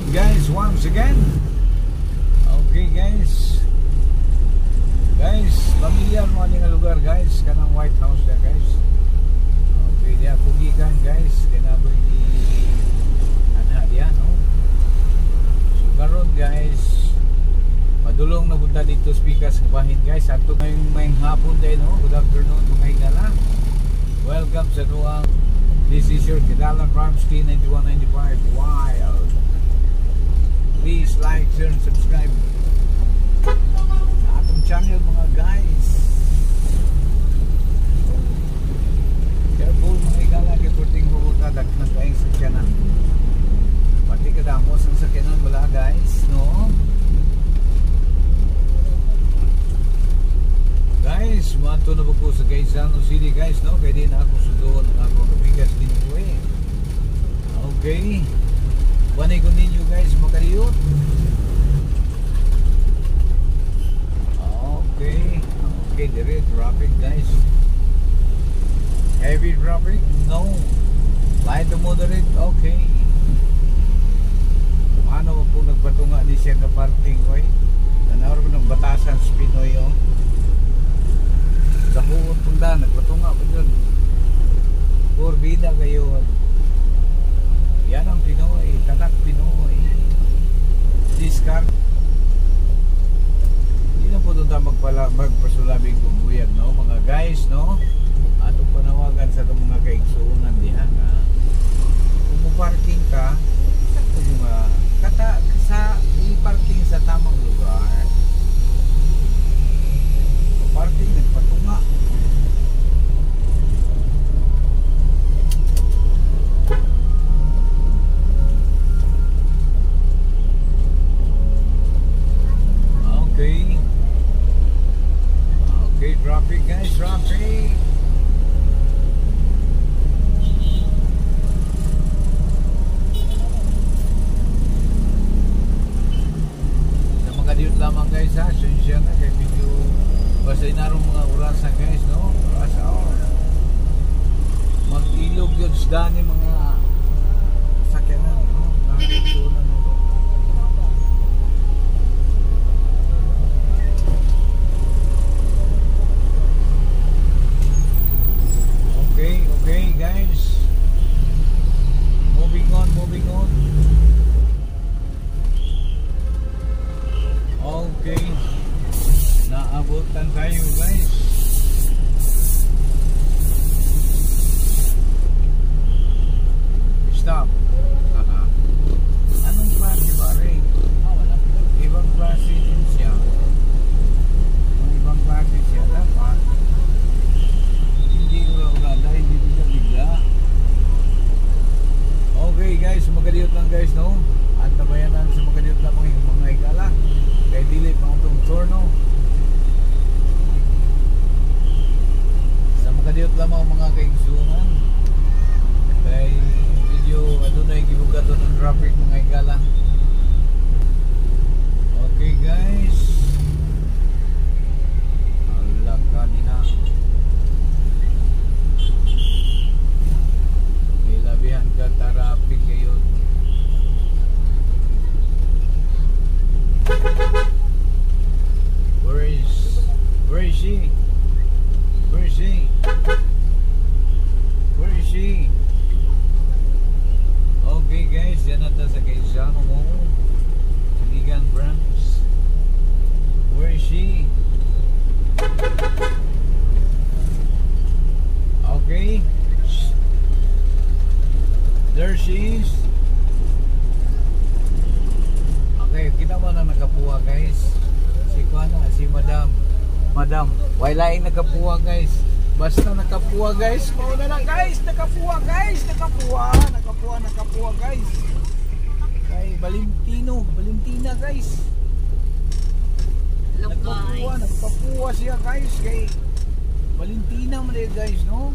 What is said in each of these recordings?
guys once again. Okay guys, familiar mo nga lugar guys, kanang White House na guys. Okay, diya pugikan guys, kinaboy ni anha diya no. So karon guys, padulong na punta dito speakers ng bahin guys. Ato may hapon din no. Good afternoon mga higala. Welcome sa tuwang. This is your Kedalan Ramsky 9195 Wild. Please like, share, and subscribe sa atong channel mga guys. Careful mga higala, kiporting hubuta, dagnan kaing sakyanan. Pati kadamos ang sakyanan wala guys, no? Guys, mato na po sa Quezon City guys, no? Kaya din ako sudoon ang akong kabigas din ko eh. Okay. Panay ko ninyo guys, makariyot. Okay. Okay, dire traffic guys. Heavy traffic? No. Light to moderate? Okay. Ano po nagpatunga ni siya na parking ko eh. Nanawar ko ng batasan sa Pinoy oh. Sa huwag tunda, nagpatunga ko dyan. Porbida kayo. Yan ang Pinoy, tatak Pinoy. Discard. Hindi na po doon tayo magpasulabing kubuyag, no? Mga guys, no? Atong panawagan sa itong mga kaigsuunan diha nga kung parking ka, sa i-parking sa tamang lugar. Parking nagpatunga. Okay, traffic guys, traffic. Sa mga diyot lamang guys ha, siya na kay video basta inarong mga oras na guys, no? Oras hour. Mag-ilog yun sa dani mga sakyanan, no? Nakakasunan na ito. Okay guys. Moving on. Okay. Naabutan tayo guys. Stop. Anong klase ba rin? Ibang klase din siya. Ibang klase siya. Dapat hindi ula-ula dahil hindi bigla. Okay guys, magadiyot lang guys, no? At nabayanan sa magadiyot lang mga higala. Kaya dili pang itong torno. Sa magadiyot lamang mga kaigsunan. Kaya video adunay gibugaton ng traffic mga higala. Okay guys. Allah ka din na. Ilabihan ka traffic kayo. Where is she? Okay guys, yan na sa Quezon mo. Ligan branch. Where is she? Okay. There she is. Okay, kita mo na nakapuha guys. Si Madam. Wailaing nakapuha guys. Basta nakapuha guys. Mauna na guys. Nakapuha guys. Nakapuha guys. Kay Valentina guys. Nagpapuha siya guys. Kay Valentina mo guys, no?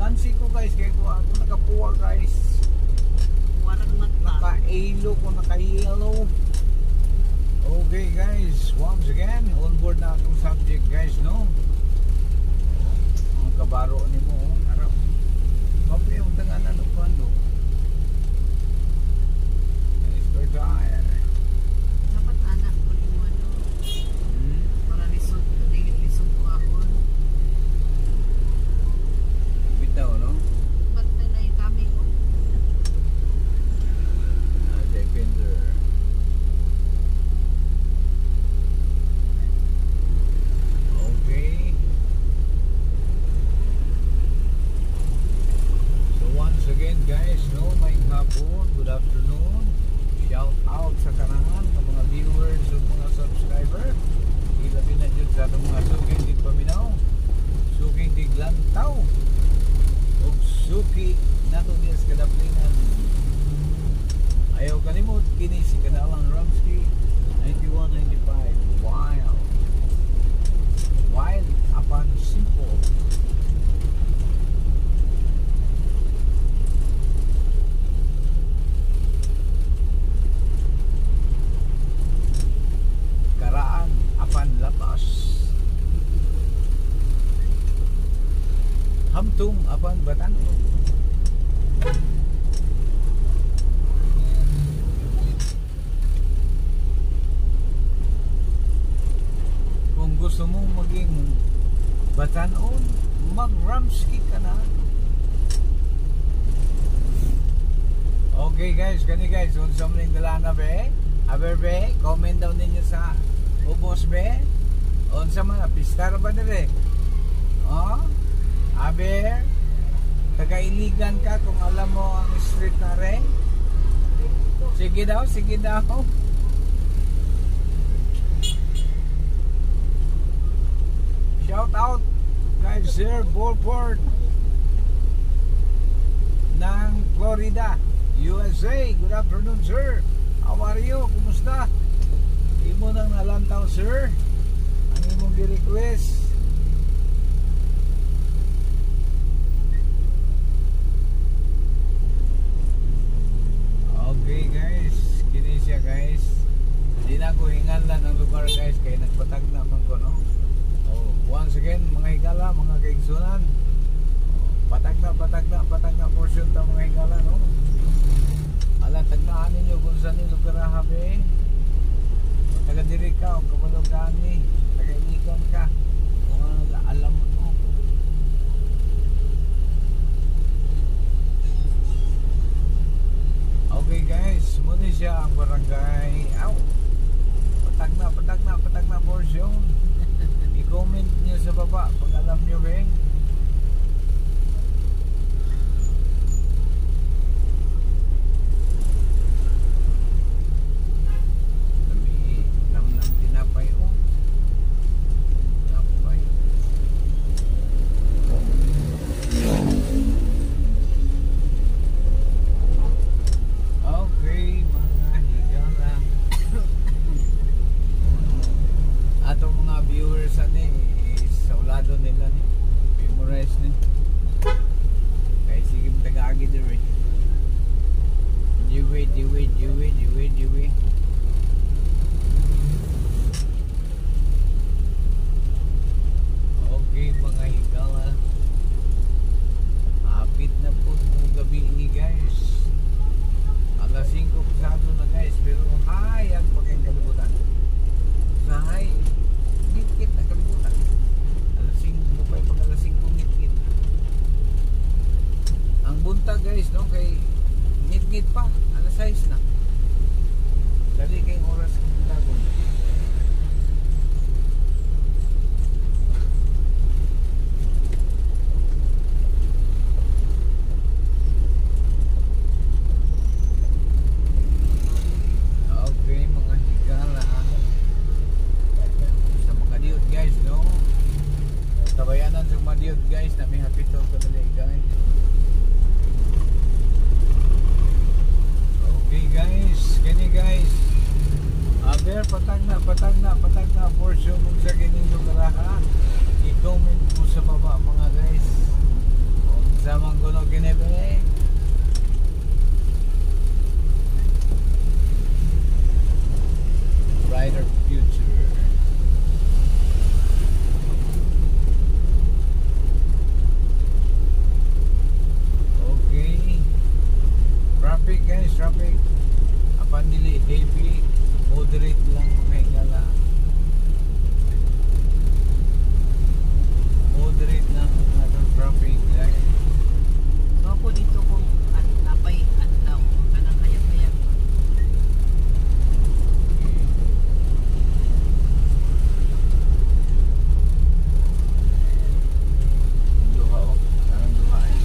Kansi ko guys, kaya ko ako nakapuha guys. Naka-alo ko, naka-yellow. Okay guys, once again, on board na akong subject guys, no? Ang kabaro ni mo, araw. Mapi yung tanganan ng pando. again guys, no, may hapon, good afternoon. Shout out sa karangan ng mga viewers o mga subscriber. Ilabi na dyan sa itong mga suking tigpaminaw, suking tiglantaw, o suki nato dias kadaplingan. Ayaw kalimot, kini si Kadalang Ramsky 9195 Wild upon simple. Karaan apan lapas. Hamtung apan batan. Kung gusto mong maging batanon, mag-Ramsky ka na. Okay guys, kani guys, unsa man ning dalana be? Aber be, comment daw ninyo sa ubos be. Unsa man pistar ba dire? Oh? Aber taga-iligan ka kung alam mo ang street na rin. Sige daw, sige daw. Shout out kay Sir Bolford ng Florida, USA. Good afternoon, sir. How are you? Kumusta? Imo nang nalantaw, sir. Ang imong gi-request. Okay guys, kini siya guys. Hindi na ko hinganlan ang lugar guys, kaya nagpatag naman ko, no? Once again, mga higala, mga kaigsunan, patag na portion ta mga higala, no? Alam, tagnaan ninyo kung saan nyo lugar habi. Taga diri ka, o kamalog gani, taga iligan ka, kung alam mo, no? Okay guys, muna siya ang barangay. Ow! Patag na portion. I-comment nyo sa baba pag alam nyo ba. Nam tinapay o. Tinapay. Okay mga higala. Atong mga viewers ani sa ulado nila ni memorize ni kay sige tagaagi dire diwi okay mga higala, apit na po ng gabi ni guys, alas 5 pasado na guys, pero hayag paging kalibutan sa hay ngit-ngit na kalibutan. Alas 5 pag alas 5 ngit-ngit ang buntag guys, no? Kay ngit-ngit pa, alas 6 na dali kayong oras kung buntagon. Okay mga higala, sa mga diod guys, no? Tabayanan sa mga diod guys na may hapitong kadali guys. Okay guys, kini guys, aber patag na portion mong sa kining lugar ha. I-comment mo sa baba mga guys kung sa mga kuno kinebe. Brighter future. Okay. Traffic guys, traffic. Apan dili heavy, moderate lang mga higala. Moderate lang ang atong traffic guys. Ako dito kung napay adlaw kanang hayag-hayag. Duha o, karang duha eh.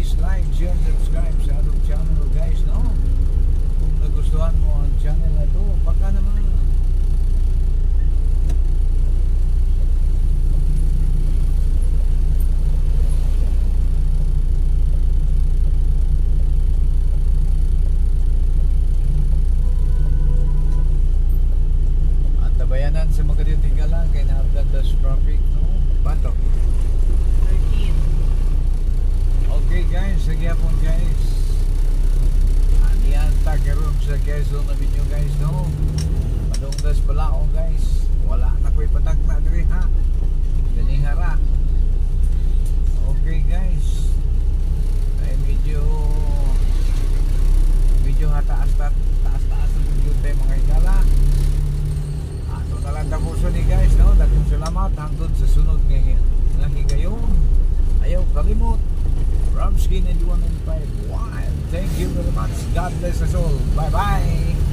Please like, share, subscribe sa atong channel guys, no? Kung nagustuhan mo ang channel na to, baka naman. At tabayanan sa magkatitingala kay naabganda sa traffic, no? Bato. 13. Okay guys, nagyapon guys. Aniyan takiroon sa Quezon na video guys, no? Padungdas pala ako guys. Wala na ko'y patag na diri ha. Ganihara. Okay guys. Ay medyo taas ang video tayo mga igala. Ato na lang tapuso ni guys, no? Daghang salamat hangtod sa sunod ngayon. Nga higayon. Ayaw kalimot. Ramsky 9195. Wow. Thank you very much. God bless us all. Bye-bye.